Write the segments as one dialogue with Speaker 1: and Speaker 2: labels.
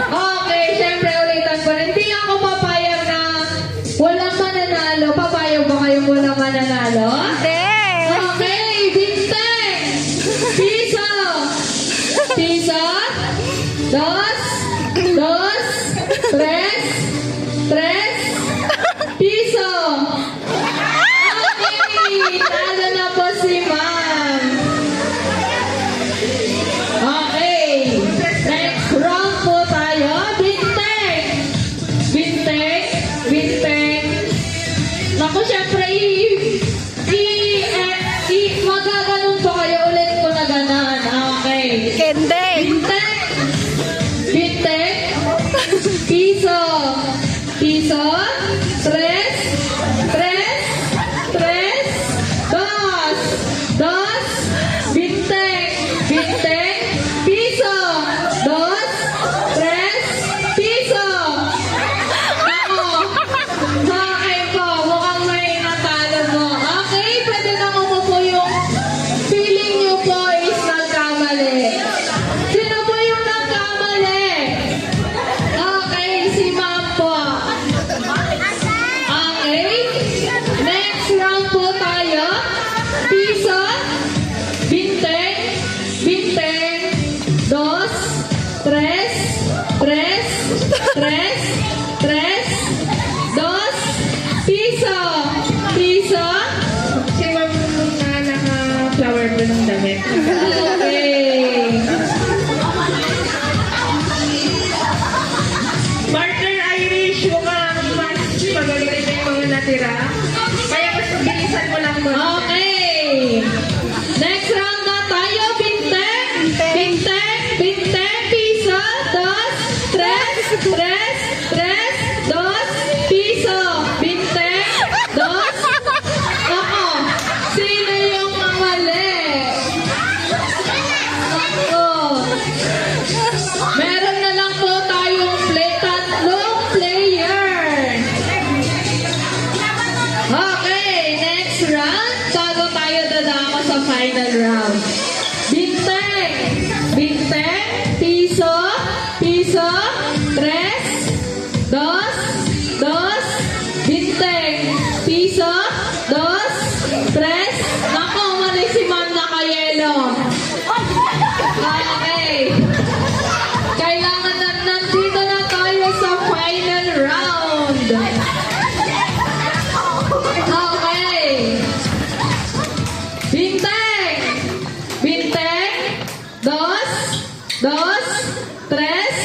Speaker 1: Okay, syempre ulitan ko. Hindi ako papayag na walang mananalo. Papayag ba kayong walang mananalo?
Speaker 2: Hindi.
Speaker 1: Okay, binteng. Piso. Piso. Dos. Dos. Tres. Tres. Piso. Okay, talo na po si ma'am. Okay, next round po tayo. Binteng. Binteng. Binteng. Naku, syempre, magaganon po kayo ulit ko na ganan. Okay.
Speaker 2: Hindi.
Speaker 1: Binteng. Binteng. Piso. Piso. Tres. Tres. Tres. Dos. Dos. Binteng. Binteng. Piso. Dos. Tres. Piso. Ako. Okay po. Mukhang may natalo mo. Okay. Pwede na umupo yung feeling nyo po is nagkamali. Sino po yung nagkamali? Okay. Si ma'am po. Okay. Next round po tayo. Piso. Binteng. Binteng. Dos. Tres. Tres. Tres. Tres. Dos. Piso. Piso.
Speaker 3: Si ma'am na naka-flower po ng damit.
Speaker 1: Okay.
Speaker 3: Partner Irish, mukhang mas magagaling na yung mga natira. Kaya mas bilisan mo lang mo.
Speaker 1: Okay. Next round na tayo. Binteng. Binteng. Binteng. Piso. Dos. Tres. Tres. Tres. Dos. Piso. Binteng. Dos. Ako. Sino yung mamali? Ako. Meron na lang po tayong tatlong player. Okay, next round. Bago tayo dadako sa final round. Binteng. Binteng. Piso. Piso. Tres. Dos. Dos. Binteng. Piso. Dos. Tres. Naku, mali si ma'am nakayelo. Okay. Kailangan na nandito na tayo sa final round. Okay. Binteng. Binteng. Dos. Dos. Tres.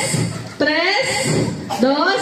Speaker 1: Tres. Dos.